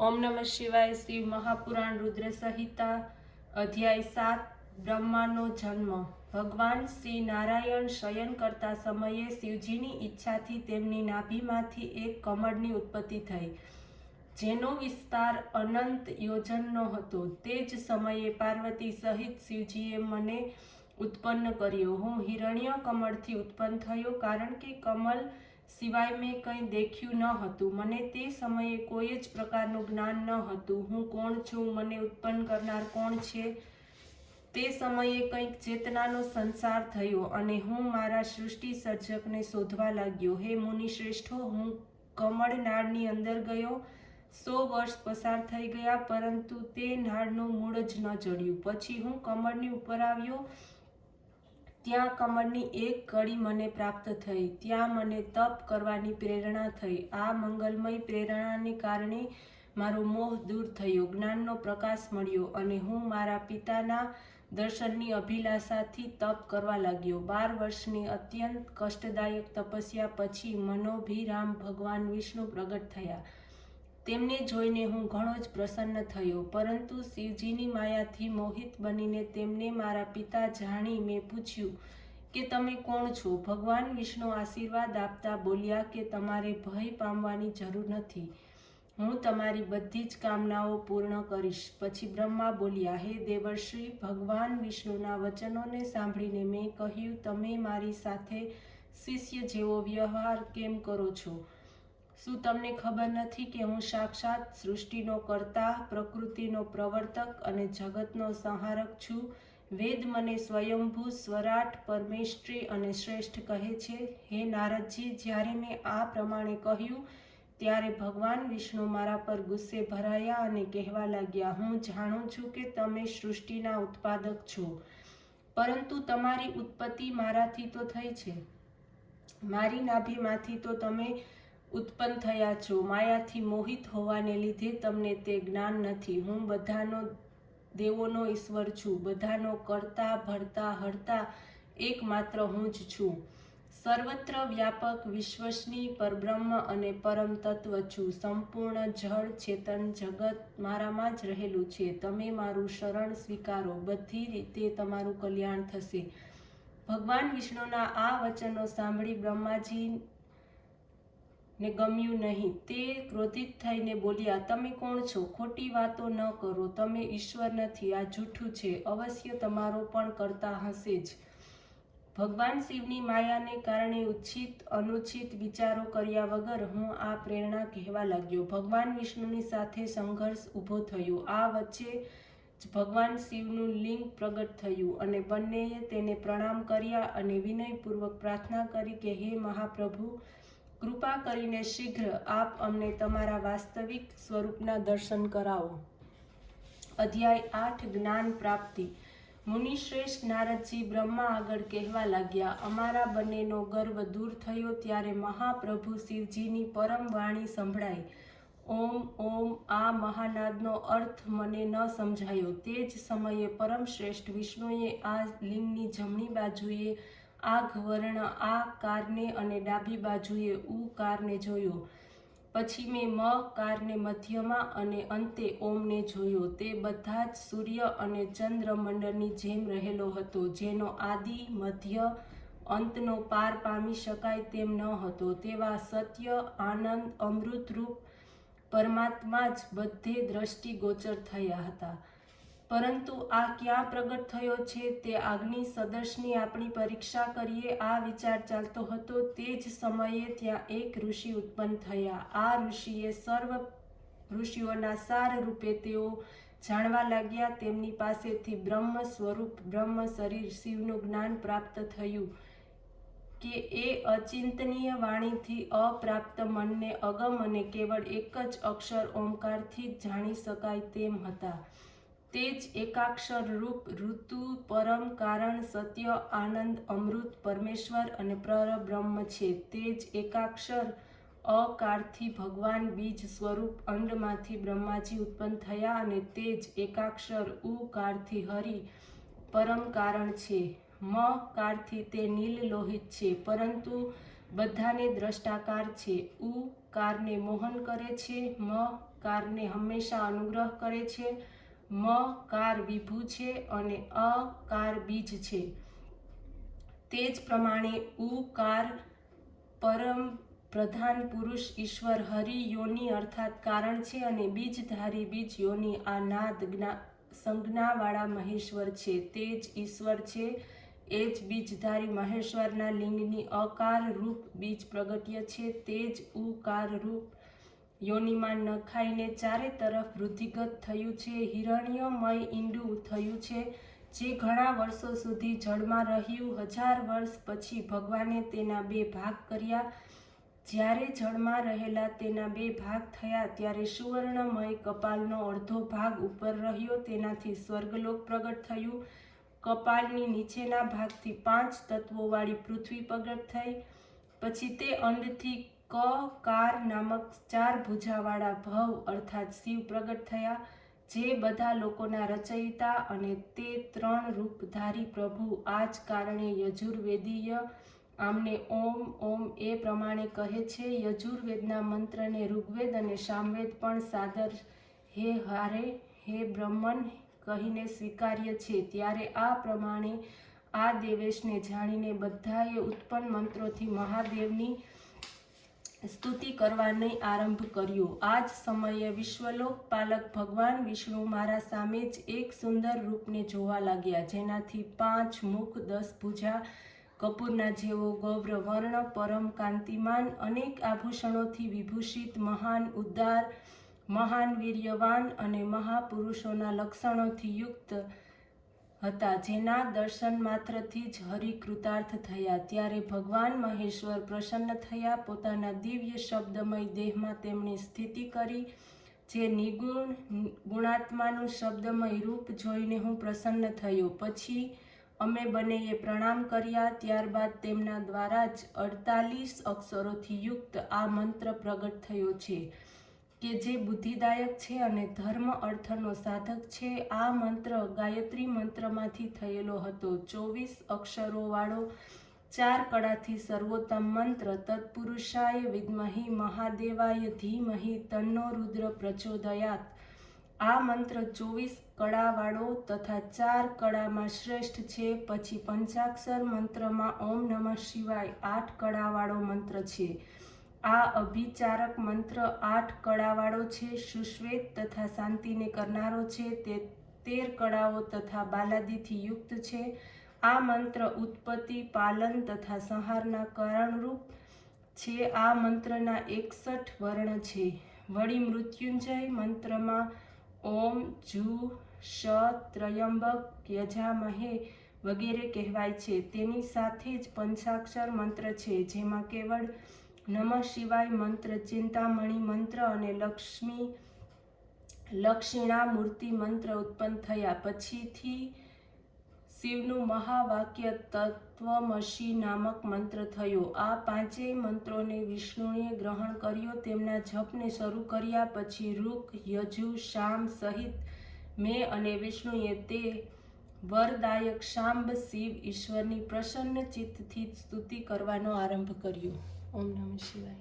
ओम नमः शिवाय। शिव महापुराण रुद्र संहिता अध्याय 7 ब्रह्मानो जन्म। भगवान श्री नारायण शयन करता समये शिवजीनी ઈચ્છાથી તેમની નાભીમાંથી એક કમળની ઉત્પત્તિ થઈ, જેનો વિસ્તાર અનંત યોજનનો હતો। તે જ સમયે પાર્વતી સહિત શિવજીએ મને ઉત્પન્ન કર્યો। હું હિરણ્ય કમળથી ઉત્પન્ન થયો, કારણ કે કમળ સિવાય મેં કંઈ દેખ્યું ન હતું। મને તે સમયે કોઈ જ પ્રકારનું જ્ઞાન ન હતું। હું કોણ છું, મને ઉત્પન્ન કરનાર કોણ છે? તે સમયે કંઈક ચેતનાનો સંસાર થયો અને હું મારા સૃષ્ટિ સર્જકને શોધવા લાગ્યો। હે મુનિ શ્રેષ્ઠો, હું કમળ નાળની અંદર ગયો। 100 વર્ષ પસાર થઈ ગયા, પરંતુ તે નાળનું મૂળ જ ન જડ્યું। પછી હું કમળની ઉપર આવ્યો। ત્યાં કમળની એક કળી મને પ્રાપ્ત થઈ। ત્યાં મને તપ કરવાની પ્રેરણા થઈ। આ મંગલમય પ્રેરણાને કારણે મારો મોહ દૂર થયો, જ્ઞાનનો પ્રકાશ મળ્યો અને હું મારા પિતાના દર્શનની અભિલાષાથી તપ કરવા લાગ્યો। 12 વર્ષની અત્યંત કષ્ટદાયક તપસ્યા પછી મનોભીરામ ભગવાન વિષ્ણુ પ્રગટ થયા। તેમને જોઈને હું ઘણો જ પ્રસન્ન થયો, પરંતુ શિવજીની માયાથી મોહિત બનીને તેમને મારા પિતા જાણી મેં પૂછ્યું કે તમે કોણ છો? ભગવાન વિષ્ણુ આશીર્વાદ આપતા બોલ્યા કે તમારે ભય પામવાની જરૂર નથી, હું તમારી બધી જ કામનાઓ પૂર્ણ કરીશ। પછી બ્રહ્મા બોલ્યા, હે દેવર્ષિ, ભગવાન વિષ્ણુના વચનોને સાંભળીને મેં કહ્યું, તમે મારી સાથે શિષ્ય જેવો વ્યવહાર કેમ કરો છો? શું તમને ખબર નથી કે હું સાક્ષાત સૃષ્ટિનો કર્તા, પ્રકૃતિનો પ્રવર્તક અને જગતનો સંહારક છું? વેદ મને સ્વયંભૂ, સ્વરાટ, પરમેષ્ટ્રી અને શ્રેષ્ઠ કહે છે। હે નારદજી, જ્યારે મેં આ પ્રમાણે કહ્યું ત્યારે ભગવાન વિષ્ણુ મારા પર ગુસ્સે ભરાયા અને કહેવા લાગ્યા, હું જાણું છું કે તમે સૃષ્ટિના ઉત્પાદક છો, પરંતુ તમારી ઉત્પત્તિ મારાથી તો થઈ છે। મારી નાભીમાંથી તો તમે ઉત્પન્ન થયા છો। માયાથી મોહિત હોવાને લીધે તમને તે જ્ઞાન નથી। હું બધાનો દેવોનો ઈશ્વર છું, બધાનો કરતા, ભરતા, હરતા એકમાત્ર હું જ છું। સર્વત્ર વ્યાપક, વિશ્વસની પરબ્રહ્મ અને પરમ તત્વ છું। સંપૂર્ણ જળ ચેતન જગત મારામાં જ રહેલું છે। તમે મારું શરણ સ્વીકારો, બધી રીતે તમારું કલ્યાણ થશે। ભગવાન વિષ્ણુના આ વચનો સાંભળી બ્રહ્માજી ને ગમ્યું નહીં। તે ક્રોધિત થઈને બોલ્યા, તમે કોણ છો? ખોટી વાતો ન કરો, તમે ઈશ્વર નથી, આ જૂઠું છે। અવશ્ય તમારો પણ કરતા હશે જ। ભગવાન શિવની માયાને કારણે ઉચિત અનુચિત વિચારો કર્યા વગર હું આ પ્રેરણા કહેવા લાગ્યો। ભગવાન વિષ્ણુની સાથે સંઘર્ષ ઊભો થયો। આ વચ્ચે જ ભગવાન શિવનું લિંગ પ્રગટ થયું અને બંનેએ તેને પ્રણામ કર્યા અને વિનયપૂર્વક પ્રાર્થના કરી કે હે મહાપ્રભુ, કૃપા કરીને શીઘ્ર આપ અમને તમારા વાસ્તવિક સ્વરૂપના દર્શન કરાવો। અધ્યાય 8 જ્ઞાન પ્રાપ્તિ। મુનિશ્રેષ્ઠ નારદજી બ્રહ્મા આગળ કહેવા લાગ્યા, અમારા બંનેનો ગર્વ દૂર થયો ત્યારે મહાપ્રભુ શિવજીની પરમ વાણી સંભળાઈ। ઓમ ઓમ, આ મહાનાદનો અર્થ મને ન સમજાયો। તે જ સમયે પરમ શ્રેષ્ઠ વિષ્ણુએ આ લિંગની જમણી બાજુએ આઘ વર્ણ આ કારને અને ડાબી બાજુએ ઉ કારને જોયો। પછી મેં મ કારને મધ્યમાં અને અંતે ઓમને જોયો। તે બધા જ સૂર્ય અને ચંદ્ર મંડળની જેમ રહેલો હતો, જેનો આદિ, મધ્ય, અંતનો પાર પામી શકાય તેમ ન હતો। તેવા સત્ય, આનંદ, અમૃતરૂપ પરમાત્મા જ બધે દ્રષ્ટિગોચર થયા હતા। પરંતુ આ ક્યાં પ્રગટ થયો છે? તે આગની સદર્શની આપણી પરીક્ષા કરીએ, આ વિચાર ચાલતો હતો। તે જ સમયે ત્યાં એક ઋષિ ઉત્પન્ન થયા। આ ઋષિએ સર્વ ઋષિઓના સાર રૂપે તેઓ જાણવા લાગ્યા। તેમની પાસેથી બ્રહ્મ સ્વરૂપ, બ્રહ્મ શરીર, શિવનું જ્ઞાન પ્રાપ્ત થયું કે એ અચિંતનીય વાણીથી અપ્રાપ્ત મનને અગમ અને કેવળ એક જ અક્ષર ઓમકારથી જ જાણી શકાય તેમ હતા। તે જ એકાક્ષર રૂપ, ઋતુ, પરમ કારણ, સત્ય, આનંદ, અમૃત, પરમેશ્વર અને પરબ્રહ્મ છે। તે જ એકાક્ષર અકારથી ભગવાન બીજ સ્વરૂપ અંડમાંથી બ્રહ્માજી ઉત્પન્ન થયા અને તે જ એકાક્ષર ઉકારથી હરિ પરમ કારણ છે। મ કારથી તે નીલ લોહિત છે, પરંતુ બધાને દ્રષ્ટાકાર છે। ઉ કારને મોહન કરે છે। મ કારને હંમેશા અનુગ્રહ કરે છે. મ કાર વિભુ છે અને અ કાર બીજ છે. તે જ પ્રમાણે ઉકાર પરમ પ્રધાન પુરુષ ઈશ્વર હરિ યોનિ અર્થાત કારણ છે અને બીજધારી બીજ યોનિ આ નાદ સંજ્ઞાવાળા મહેશ્વર છે. તે જ ઈશ્વર છે. એ જ બીજધારી મહેશ્વરના લિંગની અકાર રૂપ બીજ પ્રગટ્ય છે. તે જ ઉકાર રૂપ યોનિમાં નખાઈને ચારે તરફ વૃદ્ધિગત થયું છે. હિરણ્યમય ઈંડું થયું છે જે ઘણા વર્ષો સુધી જળમાં રહ્યું. 1000 વર્ષ પછી ભગવાને તેના 2 ભાગ કર્યા. જ્યારે જળમાં રહેલા તેના 2 ભાગ થયા ત્યારે સુવર્ણમય કપાલનો અડધો ભાગ ઉપર રહ્યો. તેનાથી સ્વર્ગલોક પ્રગટ થયું. કપાલની નીચેના ભાગથી 5 તત્વોવાળી પૃથ્વી પ્રગટ થઈ. પછી તે અંડથી કાર નામક 4 ભુજાવાળા ભવ અર્થાત શિવ પ્રગટ થયા, જે બધા લોકોના રચયિતા અને તે 3 રૂપધારી પ્રભુ. આ જ કારણે યજુર્વેદીય આમને ઓમ ઓમ એ પ્રમાણે કહે છે. યજુર્વેદના મંત્રને ઋગ્વેદ અને સામવેદ પણ સાદર હે હારે હે બ્રહ્મન કહીને સ્વીકાર્ય છે. ત્યારે આ પ્રમાણે આ દેવેશને જાણીને બધાએ ઉત્પન્ન મંત્રોથી મહાદેવની સ્તુતિ કરવાનો આરંભ કર્યો. આ જ સમયે વિશ્વલોક પાલક ભગવાન વિષ્ણુ મારા સામે જ એક સુંદર રૂપને જોવા લાગ્યા, જેનાથી 5 મુખ, 10 ભુજા, કપૂરના જેવો ગૌરવર્ણ, પરમ કાંતિમાન, અનેક આભૂષણોથી વિભૂષિત, મહાન ઉદાર, મહાન વીર્યવાન અને મહાપુરુષોના લક્ષણોથી યુક્ત હતા, જેના દર્શન માત્રથી જ હરિ કૃતાર્થ થયા. ત્યારે ભગવાન મહેશ્વર પ્રસન્ન થયા. પોતાના દિવ્ય શબ્દમય દેહમાં તેમણે સ્થિતિ કરી. જે નિગુણ ગુણાત્માનું શબ્દમય રૂપ જોઈને હું પ્રસન્ન થયો. પછી અમે બંનેએ પ્રણામ કર્યા. ત્યારબાદ તેમના દ્વારા જ 48 અક્ષરોથી યુક્ત આ મંત્ર પ્રગટ થયો છે કે જે બુદ્ધિદાયક છે અને ધર્મ અર્થનો સાધક છે. આ મંત્ર ગાયત્રી મંત્રમાંથી થયેલો હતો. 24 અક્ષરોવાળો 4 કળાથી સર્વોત્તમ મંત્ર. તત્પુરુષાય વિદ્મહિ મહાદેવાય ધીમહિ તન્નો રુદ્ર પ્રચોદયાત. આ મંત્ર 24 કળાવાળો તથા 4 કળામાં શ્રેષ્ઠ છે. પછી પંચાક્ષર મંત્રમાં ઓમ નમઃ શિવાય 8 કળાવાળો મંત્ર છે. આ અભિચારક મંત્ર 8 કળાવાળો છે. સુશ્વેત તથા શાંતિને કરનારો છે. તે 13 કળાઓ તથા બાલાદીથી યુક્ત છે. આ મંત્ર ઉત્પત્તિ, પાલન તથા સંહારના કારણરૂપ છે. આ મંત્રના 61 વર્ણ છે. વળી મૃત્યુંજય મંત્રમાં ઓમ જૂ શ ત્રયંબક યજામહે વગેરે કહેવાય છે. તેની સાથે જ પંચાક્ષર મંત્ર છે, જેમાં કેવળ નમઃ શિવાય મંત્ર, ચિંતામણી મંત્ર અને લક્ષિણા મૂર્તિ મંત્ર ઉત્પન્ન થયા. પછીથી શિવનું મહાવાક્ય તત્વમસી નામક મંત્ર થયો. આ 5 મંત્રોને વિષ્ણુએ ગ્રહણ કર્યો. તેમના જપને શરૂ કર્યા પછી ઋક, યજુ, સામ સહિત મેં અને વિષ્ણુએ તે વરદાયક શાંબ શિવ ઈશ્વરની પ્રસન્ન ચિત્તથી સ્તુતિ કરવાનો આરંભ કર્યો. ઓમ નમઃ શિવાય.